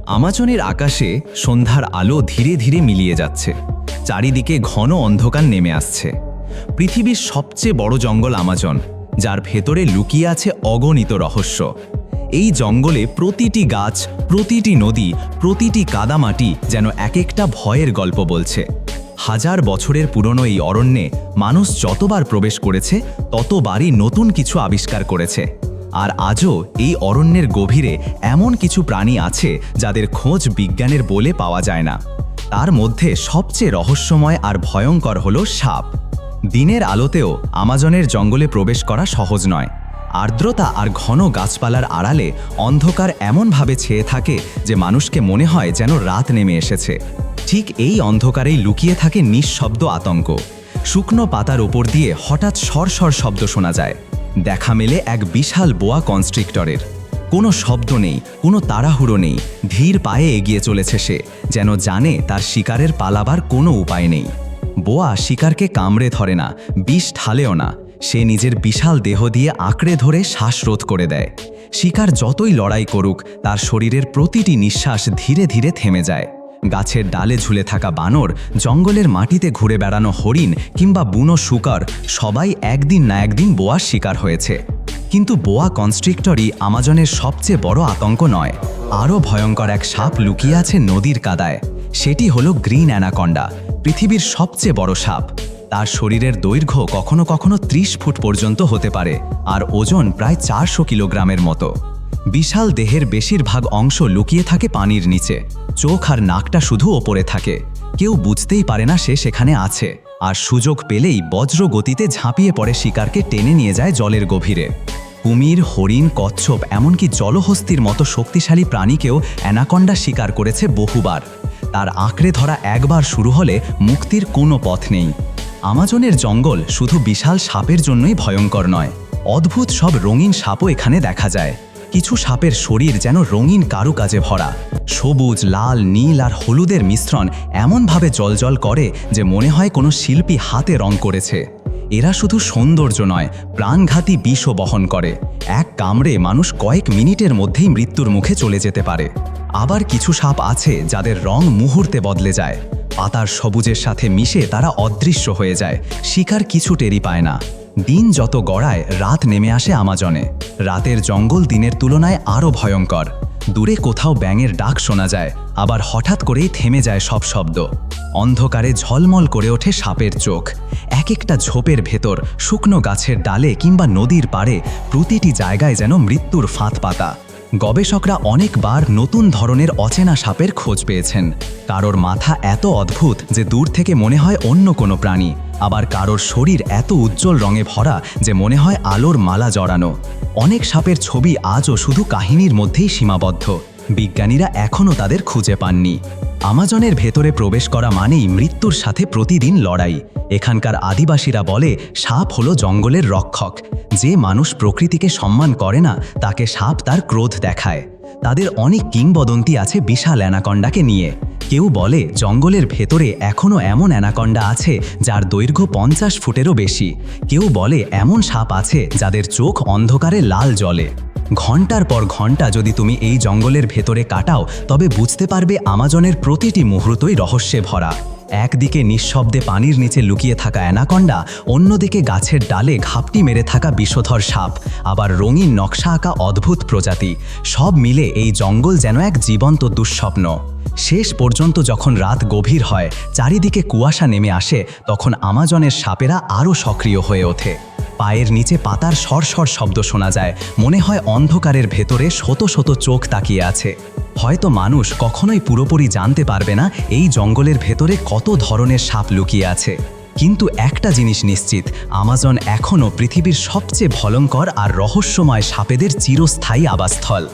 আমাজনের আকাশে সন্ধ্যার আলো ধীরে ধীরে মিলিয়ে যাচ্ছে। চারিদিকে ঘন অন্ধকার নেমে আসছে। পৃথিবীর সবচেয়ে বড় জঙ্গল আমাজন, যার ভেতরে লুকিয়ে আছে অগণিত রহস্য। এই জঙ্গলে প্রতিটি গাছ, প্রতিটি নদী, প্রতিটি কাদামাটি যেন এক একটা ভয়ের গল্প বলছে। হাজার বছরের পুরনো এই অরণ্যে মানুষ যতবার প্রবেশ করেছে ততবারই নতুন কিছু আবিষ্কার করেছে। আর আজও এই অরণ্যের গভীরে এমন কিছু প্রাণী আছে যাদের খোঁজ বিজ্ঞানের বলে পাওয়া যায় না। তার মধ্যে সবচেয়ে রহস্যময় আর ভয়ঙ্কর হলো সাপ। দিনের আলোতেও আমাজনের জঙ্গলে প্রবেশ করা সহজ নয়। আর্দ্রতা আর ঘন গাছপালার আড়ালে অন্ধকার এমনভাবে ছেয়ে থাকে যে মানুষকে মনে হয় যেন রাত নেমে এসেছে। ঠিক এই অন্ধকারেই লুকিয়ে থাকে নিঃশব্দ আতঙ্ক। শুকনো পাতার ওপর দিয়ে হঠাৎ সরসর শব্দ শোনা যায়। দেখা মেলে এক বিশাল বোয়া কনস্ট্রিক্টরের। কোনো শব্দ নেই, কোনো তাড়াহুড়ো নেই, ধীর পায়ে এগিয়ে চলেছে সে, যেন জানে তার শিকারের পালাবার কোনো উপায় নেই। বোয়া শিকারকে কামড়ে ধরে না, বিষ ঢালেও না। সে নিজের বিশাল দেহ দিয়ে আঁকড়ে ধরে শ্বাসরোধ করে দেয়। শিকার যতই লড়াই করুক, তার শরীরের প্রতিটি নিঃশ্বাস ধীরে ধীরে থেমে যায়। গাছের ডালে ঝুলে থাকা বানর, জঙ্গলের মাটিতে ঘুরে বেড়ানো হরিণ কিংবা বুনো শুকর সবাই একদিন না একদিন বোয়ার শিকার হয়েছে। কিন্তু বোয়া কনস্ট্রিক্টরই আমাজনের সবচেয়ে বড় আতঙ্ক নয়। আরও ভয়ঙ্কর এক সাপ লুকিয়ে আছে নদীর কাদায়। সেটি হলো গ্রিন অ্যানাকন্ডা, পৃথিবীর সবচেয়ে বড় সাপ। তার শরীরের দৈর্ঘ্য কখনো কখনো 30 ফুট পর্যন্ত হতে পারে, আর ওজন প্রায় 400 কিলোগ্রামের মতো। বিশাল দেহের বেশিরভাগ অংশ লুকিয়ে থাকে পানির নিচে। চোখ আর নাকটা শুধু ওপরে থাকে। কেউ বুঝতেই পারে না সে সেখানে আছে, আর সুযোগ পেলেই বজ্র গতিতে ঝাঁপিয়ে পড়ে শিকারকে টেনে নিয়ে যায় জলের গভীরে। কুমির, হরিণ, কচ্ছপ, এমনকি জলহস্তির মতো শক্তিশালী প্রাণীকেও অ্যানাকন্ডা শিকার করেছে বহুবার। তার আঁকড়ে ধরা একবার শুরু হলে মুক্তির কোনো পথ নেই। আমাজনের জঙ্গল শুধু বিশাল সাপের জন্যই ভয়ঙ্কর নয়, অদ্ভুত সব রঙিন সাপও এখানে দেখা যায়। কিছু সাপের শরীর যেন রঙিন কারুকাজে ভরা। সবুজ, লাল, নীল আর হলুদের মিশ্রণ এমনভাবে জ্বলজ্বল করে যে মনে হয় কোনো শিল্পী হাতে রং করেছে। এরা শুধু সৌন্দর্য নয়, প্রাণঘাতী বিষও বহন করে। এক কামড়ে মানুষ কয়েক মিনিটের মধ্যেই মৃত্যুর মুখে চলে যেতে পারে। আবার কিছু সাপ আছে যাদের রং মুহূর্তে বদলে যায়। পাতার সবুজের সাথে মিশে তারা অদৃশ্য হয়ে যায়। শিকার কিছু টেরি পায় না। দিন যত গড়ায় রাত নেমে আসে আমাজনে। রাতের জঙ্গল দিনের তুলনায় আরও ভয়ঙ্কর। দূরে কোথাও ব্যাঙের ডাক শোনা যায়, আবার হঠাৎ করেই থেমে যায় সব শব্দ। অন্ধকারে ঝলমল করে ওঠে সাপের চোখ। এক একটা ঝোপের ভেতর, শুকনো গাছের ডালে কিংবা নদীর পাড়ে প্রতিটি জায়গায় যেন মৃত্যুর ফাঁদ পাতা। গবেষকরা অনেকবার নতুন ধরনের অচেনা সাপের খোঁজ পেয়েছেন। কারোর মাথা এত অদ্ভুত যে দূর থেকে মনে হয় অন্য কোনো প্রাণী, আবার কারোর শরীর এত উজ্জ্বল রঙে ভরা যে মনে হয় আলোর মালা জড়ানো। অনেক সাপের ছবি আজও শুধু কাহিনীর মধ্যেই সীমাবদ্ধ। বিজ্ঞানীরা এখনও তাদের খুঁজে পাননি। আমাজনের ভেতরে প্রবেশ করা মানেই মৃত্যুর সাথে প্রতিদিন লড়াই। এখানকার আদিবাসীরা বলে সাপ হলো জঙ্গলের রক্ষক। যে মানুষ প্রকৃতিকে সম্মান করে না তাকে সাপ তার ক্রোধ দেখায়। তাদের অনেক কিংবদন্তি আছে বিশাল অ্যানাকন্ডাকে নিয়ে। কেউ বলে জঙ্গলের ভেতরে এখনও এমন অ্যানাকন্ডা আছে যার দৈর্ঘ্য 50 ফুটেরও বেশি। কেউ বলে এমন সাপ আছে যাদের চোখ অন্ধকারে লাল জ্বলে। ঘন্টার পর ঘন্টা যদি তুমি এই জঙ্গলের ভেতরে কাটাও, তবে বুঝতে পারবে আমাজনের প্রতিটি মুহূর্তই রহস্যে ভরা। একদিকে নিঃশব্দে পানির নিচে লুকিয়ে থাকা অ্যানাকন্ডা, অন্যদিকে গাছের ডালে ঘাপটি মেরে থাকা বিষধর সাপ, আবার রঙিন নকশা আঁকা অদ্ভুত প্রজাতি। সব মিলে এই জঙ্গল যেন এক জীবন্ত দুঃস্বপ্ন। শেষ পর্যন্ত যখন রাত গভীর হয়, চারিদিকে কুয়াশা নেমে আসে, তখন আমাজনের সাপেরা আরও সক্রিয় হয়ে ওঠে। পায়ের নিচে পাতার সরসর শব্দ শোনা যায়। মনে হয় অন্ধকারের ভেতরে শত শত চোখ তাকিয়ে আছে। হয়তো মানুষ কখনোই পুরোপুরি জানতে পারবে না এই জঙ্গলের ভেতরে কত ধরনের সাপ লুকিয়ে আছে। কিন্তু একটা জিনিস নিশ্চিত, আমাজন এখনও পৃথিবীর সবচেয়ে ভয়ঙ্কর আর রহস্যময় সাপেদের চিরস্থায়ী আবাসস্থল।